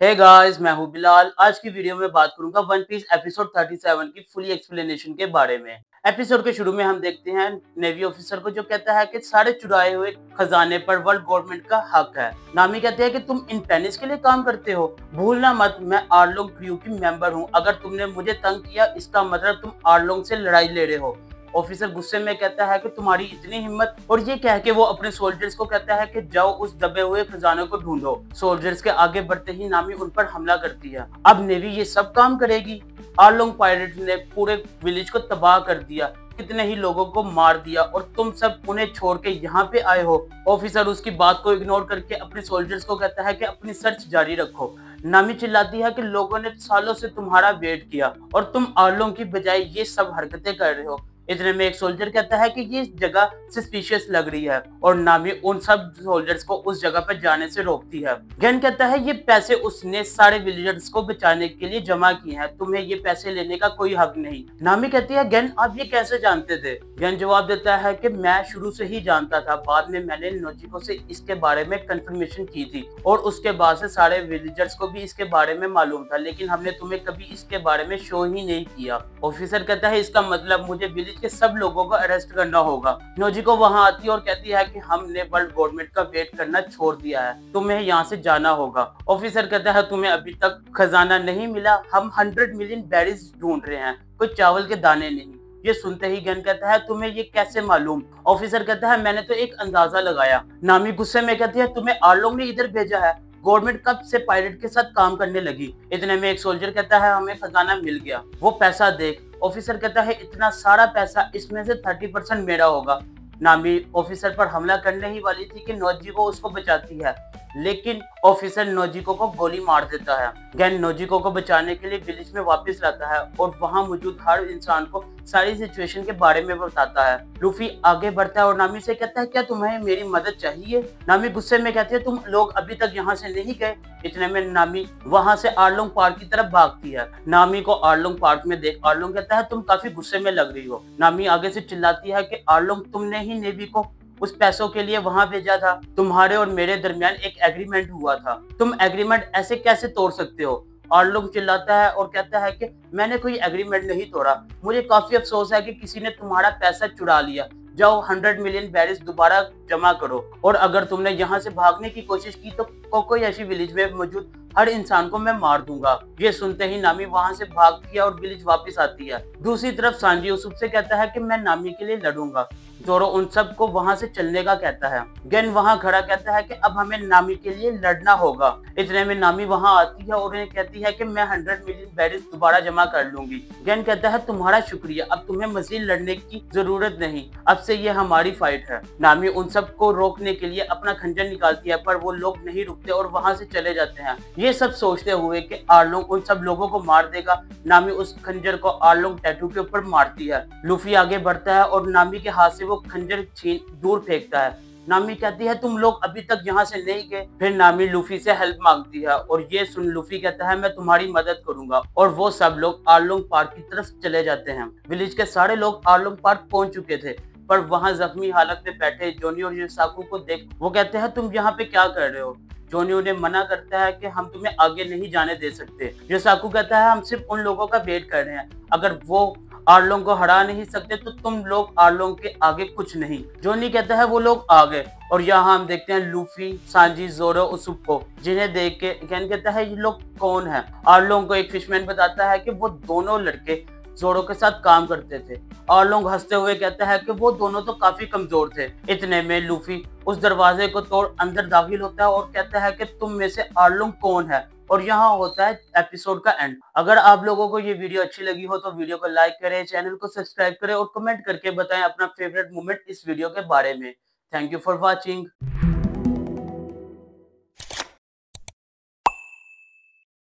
Hey guys, मैं हूँ बिलाल। आज की वीडियो में बात करूंगा वन पीस एपिसोड 37 की फुली एक्सप्लेनेशन के बारे में। एपिसोड के शुरू में हम देखते हैं नेवी ऑफिसर को जो कहता है कि सारे चुराए हुए खजाने पर वर्ल्ड गवर्नमेंट का हक है। नामी कहते हैं कि तुम इन पेनिस के लिए काम करते हो, भूलना मत मैं आर्लोंग क्रू की मेंबर हूँ। अगर तुमने मुझे तंग किया इसका मतलब तुम आर्लोंग से लड़ाई ले रहे हो। ऑफिसर गुस्से में कहता है कि तुम्हारी इतनी हिम्मत, और ये कह के वो अपने सोल्जर्स को कहता है कि जाओ उस दबे हुए खजाने को ढूंढो। सोल्जर्स के आगे बढ़ते ही नामी उन पर हमला करती है। अब नेवी ये सब काम करेगी। आर्लोंग पायरेट ने पूरे विलेज को तबाह कर दिया, कितने ही लोगों को मार दिया और तुम सब उन्हें छोड़ के यहाँ पे आए हो। ऑफिसर उसकी बात को इग्नोर करके अपने सोल्जर्स को कहता है कि अपनी सर्च जारी रखो। नामी चिल्लाती है कि लोगों ने सालों से तुम्हारा वेट किया और तुम आर्लोंग की बजाय ये सब हरकतें कर रहे हो। इतने में एक सोल्जर कहता है कि ये जगह सस्पिशियस लग रही है और नामी उन सब सोल्जर्स को उस जगह पर जाने से रोकती है। गन कहता है ये पैसे उसने सारे विलेजर्स को बचाने के लिए जमा किए हैं, तुम्हें ये पैसे लेने का कोई हक नहीं। नामी कहती है गन आप ये कैसे जानते थे? गन जवाब देता है कि मैं शुरू से ही जानता था, बाद में मैंने नोजिको से इसके बारे में कंफर्मेशन की थी और उसके बाद से सारे विलेजर्स को भी इसके बारे में मालूम था, लेकिन हमने तुम्हें कभी इसके बारे में शो ही नहीं किया। ऑफिसर कहता है इसका मतलब मुझे विलेज के सब लोगों को अरेस्ट करना होगा। नोजिको वहां आती है और कहती है कि हमने वर्ल्ड गवर्नमेंट का वेट करना छोड़ दिया है, तुम्हें यहाँ से जाना होगा। ऑफिसर कहता है तुम्हें अभी तक खजाना नहीं मिला, हम 100 मिलियन बैरिज ढूंढ रहे हैं, कोई चावल के दाने नहीं। ये सुनते ही गन कहता है तुम्हें ये कैसे मालूम? ऑफिसर कहता है मैंने तो एक अंदाजा लगाया। नामी गुस्से में कहती है तुम्हें आर्लोंग ने इधर भेजा है, गवर्नमेंट कब से पायलट के साथ काम करने लगी? इतने में एक सोल्जर कहता है हमें खजाना मिल गया, वो पैसा देख। ऑफिसर कहता है इतना सारा पैसा, इसमें से 30% मेरा होगा। नामी ऑफिसर पर हमला करने ही वाली थी कि नोजिको उसको बचाती है, लेकिन ऑफिसर नोजिको को गोली मार देता है। गैन नोजिको को बचाने के लिए विलेज में वापस लाता है और वहां मौजूद हर इंसान को सारी सिचुएशन के बारे में बताता है। लूफी आगे बढ़ता है और नामी से कहता है क्या तुम्हें मेरी मदद चाहिए? नामी गुस्से में कहती है तुम लोग अभी तक यहाँ से नहीं गए। इतने में नामी वहां से आर्लोंग पार्क की तरफ भागती है। नामी को आर्लोंग पार्क में देख आर्लोंग कहता है तुम काफी गुस्से में लग रही हो। नामी आगे से चिल्लाती है कि आर्लोंग तुमने ही नेवी को उस पैसों के लिए वहां भेजा था, तुम्हारे और मेरे दरमियान एक एग्रीमेंट हुआ था, तुम एग्रीमेंट ऐसे कैसे तोड़ सकते हो? आर्लोंग चिल्लाता है और कहता है कि मैंने कोई एग्रीमेंट नहीं तोड़ा, मुझे काफी अफसोस है कि किसी ने तुम्हारा पैसा चुरा लिया। जाओ 100 मिलियन बैरिज दोबारा जमा करो, और अगर तुमने यहाँ से भागने की कोशिश की तो कोकोयाशी विलेज में मौजूद हर इंसान को मैं मार दूंगा। ये सुनते ही नामी वहां से भागती है और विलेज वापस आती है। दूसरी तरफ सांजी उसूब से कहता है कि मैं नामी के लिए लड़ूंगा। जोरो उन सब को वहां से चलने का कहता है। गेन वहां खड़ा कहता है कि अब हमें नामी के लिए लड़ना होगा। इतने में नामी वहां आती है और उन्हें कहती है कि मैं 100 मिलियन बैरिज दोबारा जमा कर लूंगी। गेन कहता है तुम्हारा शुक्रिया, अब तुम्हें मजीद लड़ने की जरूरत नहीं, अब से ये हमारी फाइट है। नामी उन सब को रोकने के लिए अपना खंजर निकालती है, पर वो लोग नहीं रुकते और वहां से चले जाते हैं। ये सब सोचते हुए कि आर्लोंग उन सब लोगों को मार देगा, नामी उस खंजर को आर्लोंग टैटू के ऊपर मारती है। लूफी आगे बढ़ता है और नामी के हाथ से वो खंजर छीन दूर फेंकता है। नामी कहती है तुम लोग अभी तक यहाँ से नहीं गए। फिर नामी लूफी से हेल्प मांगती है और ये सुन लूफी कहता है मैं तुम्हारी मदद करूंगा, और वो सब लोग आर्लोंग पार्क की तरफ चले जाते हैं। विलेज के सारे लोग आर्लोंग पार्क पहुंच चुके थे, पर वहां जख्मी हालत में बैठे जोनी और योसाकू को देख वो कहते हैं तुम यहाँ पे क्या कर रहे हो? जोनी उन्हें मना करता है कि हम तुम्हें आगे नहीं जाने दे सकते। योसाकू कहता है हम सिर्फ उन लोगों का वेट कर रहे हैं, अगर वो आर्लोंग को हरा नहीं सकते तो तुम लोग आर्लोंग के आगे कुछ नहीं। जोनी कहता है वो लोग आ गए, और यहाँ हम देखते हैं लूफी, सांजी, जोरो, उसूब को, जिन्हें देख के गैन कहता है ये लोग कौन है? आर्लोंग को एक फिशमैन बताता है कि वो दोनों लड़के जोरो के साथ काम करते थे। आर्लोंग हंसते हुए कहता है कि वो दोनों तो काफी कमजोर थे। इतने में लूफी उस दरवाजे को तोड़ अंदर दाखिल होता है और कहता है कि तुम में से आर्लोंग कौन है? और यहाँ होता है एपिसोड का एंड। अगर आप लोगों को ये वीडियो अच्छी लगी हो तो वीडियो को लाइक करें, चैनल को सब्सक्राइब करें और कमेंट करके बताएं अपना फेवरेट मोमेंट इस वीडियो के बारे में। Thank you for watching.